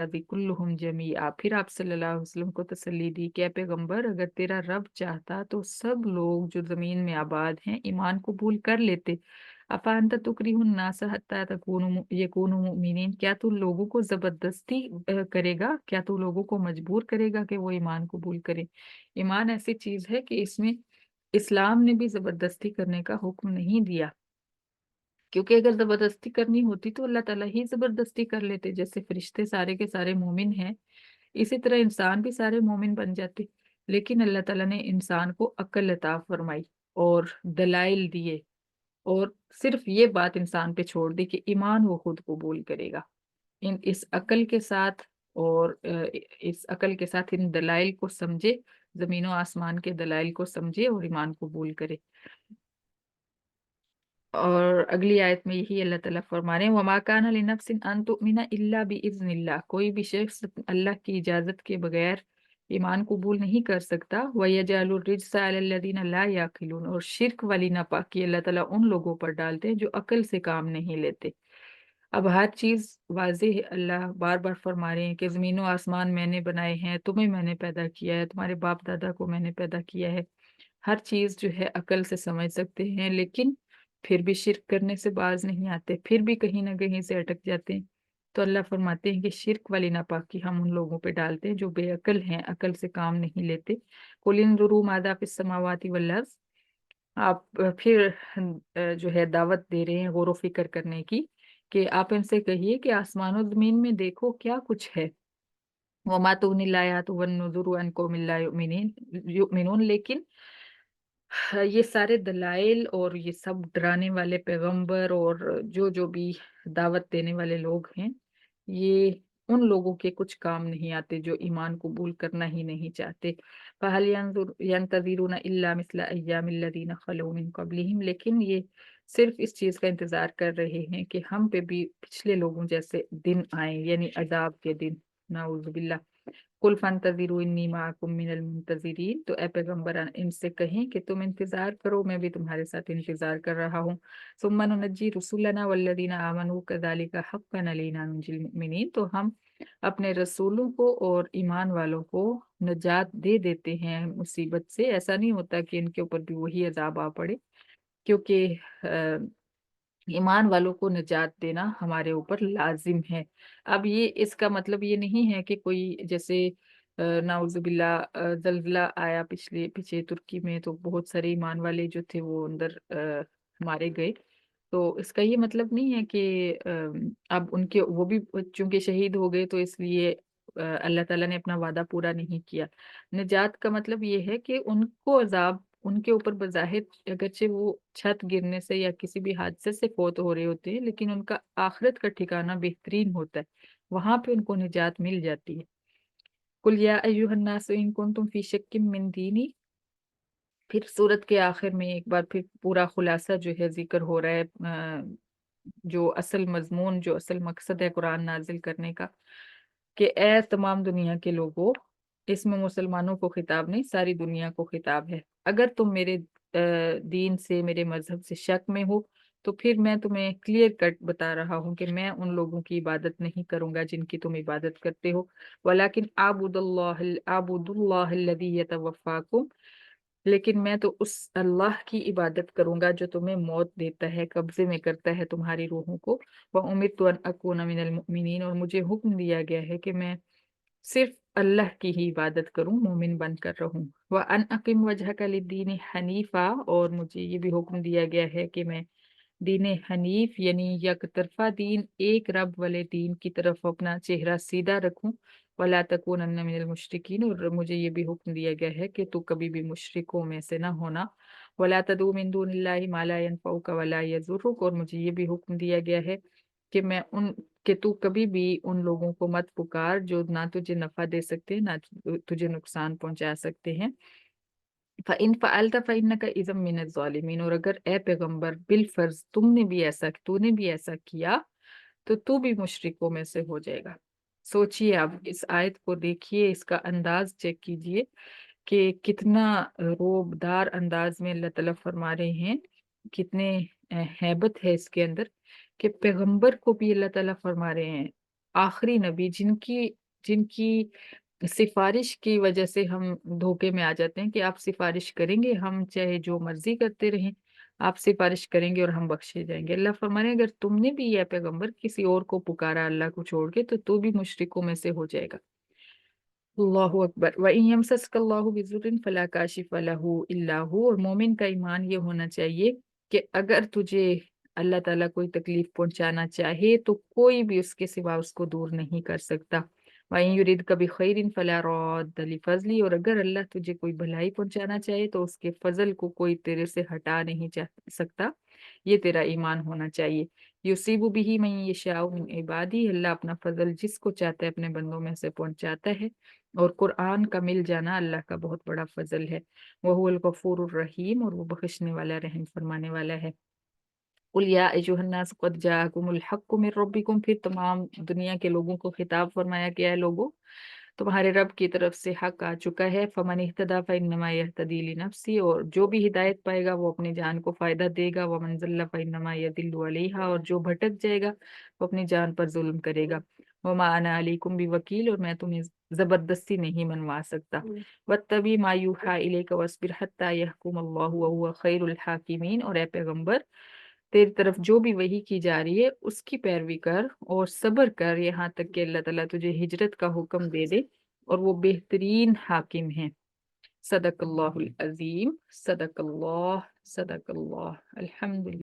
कुल्लुहुम जमीआ। फिर आप सल्लल्लाहु अलैहि वसल्लम को तसल्ली दी कि "ऐ पैगंबर, अगर तेरा रब चाहता तो सब लोग जो जमीन में आबाद हैं ईमान कबूल कर लेते। अफा अंत तुकरिहुन नास हत्ता यकूनु मुमिनीन, क्या तू लोगों को जबरदस्ती करेगा, क्या तू लोगों को मजबूर करेगा कि वो ईमान कबूल करें? ईमान ऐसी चीज है कि इसमें इस्लाम ने भी जबरदस्ती करने का हुक्म नहीं दिया, क्योंकि अगर जबरदस्ती करनी होती तो अल्लाह ताला ही जबरदस्ती कर लेते। जैसे फरिश्ते सारे के सारे मोमिन हैं, इसी तरह इंसान भी सारे मोमिन बन जाते। लेकिन अल्लाह ताला ने इंसान को अक्ल अता फरमाई और दलाइल दिए, और सिर्फ ये बात इंसान पे छोड़ दी कि ईमान वो खुद कबूल करेगा। इन इस अकल के साथ और इस अकल के साथ इन दलाइल को समझे, जमीनों आसमान के दलाइल को समझे और ईमान कबूल करे। और अगली आयत में यही अल्लाह ताला फरमा रहे हैं, वमा कान लिनफ्सिन अन तुमिना इल्ला बिइज़्निल्लाह, कोई भी शख्स अल्लाह की इजाजत के बगैर ईमान कबूल नहीं कर सकता। वयजअलुर रिज्सा अलल्लज़ीना ला याक़िलून, और शिर्क वाली नापाकी अल्लाह ताला उन लोगों पर डालते हैं जो अकल से काम नहीं लेते। अब हर चीज वाज़ेह है, अल्लाह बार बार फरमा रहे हैं कि जमीनों आसमान मैंने बनाए हैं, तुम्हें मैंने पैदा किया है, तुम्हारे बाप दादा को मैंने पैदा किया है। हर चीज जो है अकल से समझ सकते हैं, लेकिन फिर भी शिर्क करने से बाज नहीं आते, फिर भी कहीं ना कहीं से अटक जाते हैं। तो अल्लाह फरमाते हैं कि शिर्क वाली नापाकी हम उन लोगों पे डालते हैं जो बेअकल हैं, अकल से काम नहीं लेते। कुल इंजुरू मादा फिस समावाति वल अर्ज़। आप फिर जो है दावत दे रहे हैं गौर फिक्र करने की, कि आप इनसे कहिए कि आसमान और जमीन में देखो क्या कुछ है। वमा तुगनिल आयातु वन नुज़ुरु अन कौमिन ला युमिनून, लेकिन ये सारे दलाइल और ये सब डराने वाले पैगंबर और जो जो भी दावत देने वाले लोग हैं, ये उन लोगों के कुछ काम नहीं आते जो ईमान कबूल करना ही नहीं चाहते। फहल यंतज़िरुना इल्ला मिस्ला अय्यामिल लज़ीना खलू मिन क़ब्लिहिम, लेकिन ये सिर्फ इस चीज का इंतजार कर रहे हैं कि हम पे भी पिछले लोगों जैसे दिन आए, यानी अजाब के दिन। नाउज़ुबिल्लाह। कुल फंतज़िरू इन्नी माअकुम मिनल मुंतज़िरीन, तो ए पैगंबर इनसे कहें कि तुम इंतजार करो, मैं भी तुम्हारे साथ इंतजार कर रहा हूँ। सुम्मा नुनज्जी रुसुलना वल्लज़ीना आमनू कज़ालिका हक्कन अलैना नुंजिल मुमिनीन, तो हम अपने रसूलों को और ईमान वालों को नजात दे देते हैं मुसीबत से। ऐसा नहीं होता कि इनके ऊपर भी वही अजाब आ पड़े, क्योंकि ईमान वालों को निजात देना हमारे ऊपर लाजिम है। अब ये इसका मतलब ये नहीं है कि कोई जैसे नाउजुबिल्ला जल्जला आया पिछले पीछे तुर्की में, तो बहुत सारे ईमान वाले जो थे वो अंदर मारे गए। तो इसका ये मतलब नहीं है कि अब उनके वो भी चूंकि शहीद हो गए तो इसलिए अल्लाह ताला ने अपना वादा पूरा नहीं किया। निजात का मतलब ये है कि उनको अजाब उनके ऊपर बज़ाहिर अगरचे वो छत गिरने से या किसी भी हादसे से फौत हो रहे होते हैं, लेकिन उनका आखिरत का ठिकाना बेहतरीन होता है, वहां पे उनको निजात मिल जाती है। कुल या अय्युहन नास इन कुंतुम फी शक्किन मिन दीनी, फिर सूरत के आखिर में एक बार फिर पूरा खुलासा जो है जिक्र हो रहा है, जो असल मजमून जो असल मकसद है कुरान नाजिल करने का, कि ए तमाम दुनिया के लोगों, इसमें मुसलमानों को खिताब नहीं, सारी दुनिया को खिताब है। अगर तुम मेरे दीन से, मेरे मजहब से शक में हो, तो फिर मैं तुम्हें क्लियर कट बता रहा हूँ कि मैं उन लोगों की इबादत नहीं करूंगा जिनकी तुम इबादत करते हो। वलाकिन आबुदुल्लाह अल्लज़ी यतवफ़्फ़ाकुम, लेकिन मैं तो उस अल्लाह की इबादत करूंगा जो तुम्हें मौत देता है, कब्जे में करता है तुम्हारी रूहों को। वह उमिरतु अन अकूना मिनल मुमिनीन, और मुझे हुक्म दिया गया है कि मैं सिर्फ अल्लाह की ही इबादत करूं, मोमिन बनकर रहूं। वह अन अकीम वजहका लिद्दीन हनीफा, और मुझे ये भी हुक्म दिया गया है कि मैं दीन हनीफ यानी यकतरफा दीन, एक रब वाले दीन की तरफ अपना चेहरा सीधा रखूं। वला तकूनन्ना मिनल मुशरिकीन, और मुझे ये भी हुक्म दिया गया है कि तू कभी भी मुशरिकों में से ना होना। वला तदू मिन दूनिल्लाहि मा ला यनफउका वला यज़ुरुक, और मुझे ये भी हुक्म दिया गया है कि मैं उन कि तू कभी भी उन लोगों को मत पुकार जो ना तुझे नफा दे सकते हैं, ना तुझे नुकसान पहुंचा सकते हैं। फ़इन फ़अल्त फ़इन्नका इज़म मिनज़ ज़ालिमीन, और अगर ए पैगंबर बिल फर्ज तूने भी ऐसा किया, तो तू भी मुशरिकों में से हो जाएगा। सोचिए, आप इस आयत को देखिए, इसका अंदाज चेक कीजिए कि कितना रोबदार अंदाज में अल्लाह ताला फरमा रहे हैं, कितने हैबत है इसके अंदर, कि पैगंबर को भी अल्लाह ताला फरमा रहे हैं आखिरी नबी जिनकी सिफारिश की वजह से हम धोखे में आ जाते हैं कि आप सिफारिश करेंगे, हम चाहे जो मर्जी करते रहें, आप सिफारिश करेंगे और हम बख्शे जाएंगे। अल्लाह फरमाने अगर तुमने भी या पैगंबर किसी और को पुकारा अल्लाह को छोड़ के तो तू भी मुशरिकों में से हो जाएगा। अल्लाहु अकबर। व इन यमसस्कल्लाहु बिजुर्रिन फला काशिफ लहू इल्ला हु। और मोमिन का ईमान ये होना चाहिए कि अगर तुझे अल्लाह ताला कोई तकलीफ पहुंचाना चाहे तो कोई भी उसके सिवा उसको दूर नहीं कर सकता। व इन युरिद कभी खैरिन फला रद्द लिफजली। और अगर अल्लाह तुझे कोई भलाई पहुंचाना चाहे तो उसके फजल को कोई तेरे से हटा नहीं जा सकता। ये तेरा ईमान होना चाहिए। युसीबु बिही मन यशाउ मिन इबादी। अल्लाह अपना फजल जिसको चाहता है अपने बंदों में से पहुंचाता है। और कुरान का मिल जाना अल्लाह का बहुत बड़ा फजल है। वह हुवल गफूरुर रहीम। और वो बख्शने वाला रहम फरमाने वाला है। कुल या अय्युहन्नास क़द जाअकुमुल हक़्क़ु मिर रब्बिकुम। फिर तमाम दुनिया के लोगों को खिताब फरमाया गया है, लोगों तुम्हारे रब की तरफ से हक आ चुका है। फमन इहतदा फइन्नमा यहतदी लिनफ्सी। और जो भी हिदायत पाएगा वो अपनी जान को फायदा देगा। वमन ज़ल्ला फइन्नमा यदिल्लु अलैहा। और जो भटक जाएगा वो अपनी जान पर जुल्म करेगा। वमा अना अलैकुम बिवकील। और मैं तुम्हें जबरदस्ती नहीं मनवा सकता। वत्तबी मा यूहा इलैका वस्बिर हत्ता यहकुम अल्लाहु व हुवा खैरुल हाकिमीन। और ए पैगंबर तेरी तरफ जो भी वही की जा रही है उसकी पैरवी कर और सब्र कर यहाँ तक कि अल्लाह ताला तुझे हिजरत का हुक्म दे दे और वो बेहतरीन हाकिम है। सदकल्लाहुल अजीम। सदकल्लाह। सदकल्लाह। अल्हम्दुलिल्लाह।